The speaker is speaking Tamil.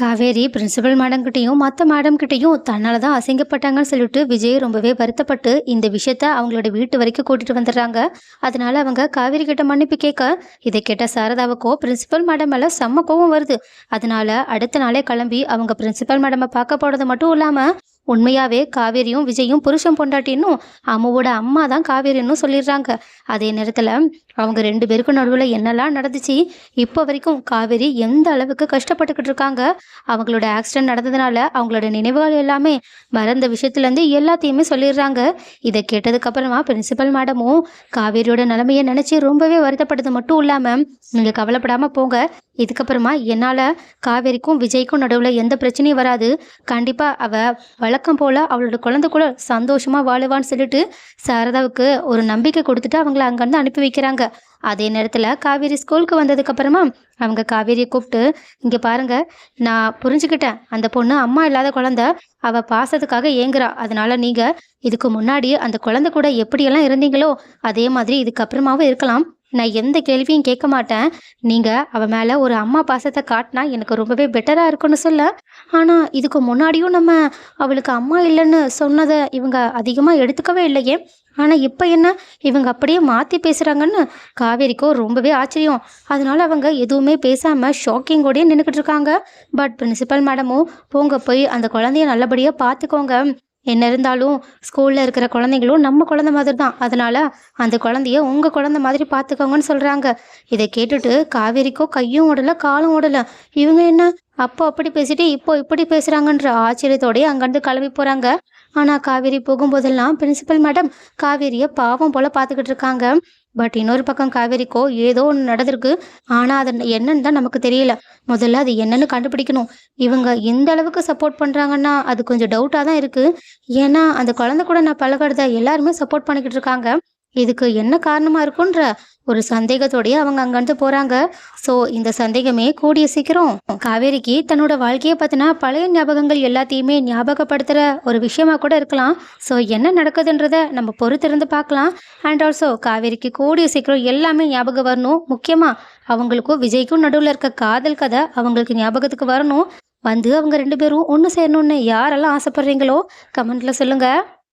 காவேரி பிரின்சிபல் மேடம்கிட்டயும், மத்த மேடம்கிட்டயும் தன்னால தான் அசிங்கப்பட்டாங்கன்னு சொல்லிட்டு விஜய் ரொம்பவே வருத்தப்பட்டு, இந்த விஷயத்த அவங்களோட வீட்டு வரைக்கும் கூட்டிட்டு வந்துடுறாங்க. அதனால அவங்க காவேரி கிட்ட மன்னிப்பு கேட்க, இத கேட்ட சாரதாவுக்கோ பிரின்சிபல் மேடம் மேல செம்ம கோவம் வருது. அதனால அடுத்த நாளே கிளம்பி அவங்க பிரின்சிபல் மேடம பார்க்க போனது மட்டும் இல்லாம, உண்மையாவே காவேரியும், விஜயும் புருஷன் பொண்டாட்டின்னும், அம்முவோட அம்மா தான் காவேரின்னும் சொல்லிடுறாங்க. அதே நேரத்துல அவங்க 2 பேருக்கும் நடுவுல என்னலாம் நடந்துச்சு, இப்ப வரைக்கும் காவேரி எந்த அளவுக்கு கஷ்டப்பட்டுக்கிட்டு இருக்காங்க. அவங்களோட ஆக்சிடென்ட் நடந்ததுனால அவங்களோட நினைவுகள் எல்லாமே மறந்த விஷயத்துலேருந்து எல்லாத்தையுமே சொல்லிடுறாங்க. இதை கேட்டதுக்கு அப்புறமா பிரின்சிபல் மேடமும் காவேரியோட நிலைமையை நினச்சி ரொம்பவே வருத்தப்பட்டது மட்டும் இல்லாமல், நீங்கள் கவலைப்படாமல் போங்க, இதுக்கப்புறமா என்னால் காவேரிக்கும் விஜய்க்கும் நடுவில் எந்த பிரச்சனையும் வராது, கண்டிப்பாக அவள் வழக்கம் போல் அவளோட குழந்தை கூட சந்தோஷமாக வாழுவான்னு சொல்லிட்டு சாரதாவுக்கு ஒரு நம்பிக்கை கொடுத்துட்டு அவங்கள அங்கேருந்து அனுப்பி வைக்கிறாங்க. அதே நேரத்தில் காவேரி ஸ்கூலுக்கு வந்ததுக்கப்புறமா அவங்க காவேரியை கூப்பிட்டு, இங்கே பாருங்க, நான் புரிஞ்சுக்கிட்டேன், அந்த பொண்ணு அம்மா இல்லாத குழந்தை, அவள் பாசத்துக்காக ஏங்குறா. அதனால நீங்கள் இதுக்கு முன்னாடி அந்த குழந்தை கூட எப்படியெல்லாம் இருந்தீங்களோ அதே மாதிரி இதுக்கப்புறமாவும் இருக்கலாம். நான் எந்த கேள்வியும் கேட்க மாட்டேன். நீங்கள் அவள் மேலே ஒரு அம்மா பாசத்தை காட்டினா எனக்கு ரொம்பவே பெட்டராக இருக்குன்னு சொல்ல. ஆனால் இதுக்கு முன்னாடியும் நம்ம அவளுக்கு அம்மா இல்லைன்னு சொன்னதை இவங்க அதிகமாக எடுத்துக்கவே இல்லையே. ஆனால் இப்போ என்ன இவங்க அப்படியே மாற்றி பேசுகிறாங்கன்னு காவேரிக்கோ ரொம்பவே ஆச்சரியம். அதனால அவங்க எதுவுமே பேசாமல் ஷாக்கிங்கோடயே நின்றுக்கிட்டு இருக்காங்க. பட் பிரின்சிபல் மேடமும், போங்க போய் அந்த குழந்தைய நல்லபடியாக பார்த்துக்கோங்க, என்ன இருந்தாலும் ஸ்கூலில் இருக்கிற குழந்தைங்களும் நம்ம குழந்தை மாதிரி தான், அதனால அந்த குழந்தைய உங்கள் குழந்தை மாதிரி பார்த்துக்கோங்கன்னு சொல்கிறாங்க. இதை கேட்டுட்டு காவேரிக்கோ கையும் ஓடலை காலும் ஓடலை. இவங்க என்ன அப்போ அப்படி பேசிட்டு இப்போ இப்படி பேசுகிறாங்கன்ற ஆச்சரியத்தோடய அங்கேருந்து கிளம்பி போகிறாங்க. ஆனால் காவேரி போகும்போதெல்லாம் பிரின்சிபல் மேடம் காவேரியை பாவம் போல் பார்த்துக்கிட்டு இருக்காங்க. பட் இன்னொரு பக்கம் காவேரிக்கோ ஏதோ ஒன்று நடந்திருக்கு. ஆனால் அது என்னன்னு தான் நமக்கு தெரியல. முதல்ல அது என்னன்னு கண்டுபிடிக்கணும். இவங்க எந்த அளவுக்கு சப்போர்ட் பண்ணுறாங்கன்னா அது கொஞ்சம் டவுட்டாக தான் இருக்குது. ஏன்னா அந்த குழந்தை கூட நான் பழகிறத எல்லாருமே சப்போர்ட் பண்ணிக்கிட்டு இருக்காங்க. இதுக்கு என்ன காரணமா இருக்குன்ற ஒரு சந்தேகத்தோடயே அவங்க அங்கிருந்து போறாங்க. ஸோ இந்த சந்தேகமே கூடிய சீக்கிரம் காவேரிக்கு தன்னோட வாழ்க்கையை பத்தின பழைய ஞாபகங்கள் எல்லாத்தையுமே ஞாபகப்படுத்துற ஒரு விஷயமா கூட இருக்கலாம். ஸோ என்ன நடக்குதுன்றத நம்ம பொறுத்திருந்து பார்க்கலாம். அண்ட் ஆல்சோ காவேரிக்கு கூடிய சீக்கிரம் எல்லாமே ஞாபகம் வரணும். முக்கியமா அவங்களுக்கும் விஜய்க்கும் நடுவில் இருக்க காதல் கதை அவங்களுக்கு ஞாபகத்துக்கு வரணும். வந்து அவங்க 2 பேரும் ஒன்று சேரணும்னு யாரெல்லாம் ஆசைப்படுறீங்களோ கமெண்ட்ல சொல்லுங்க.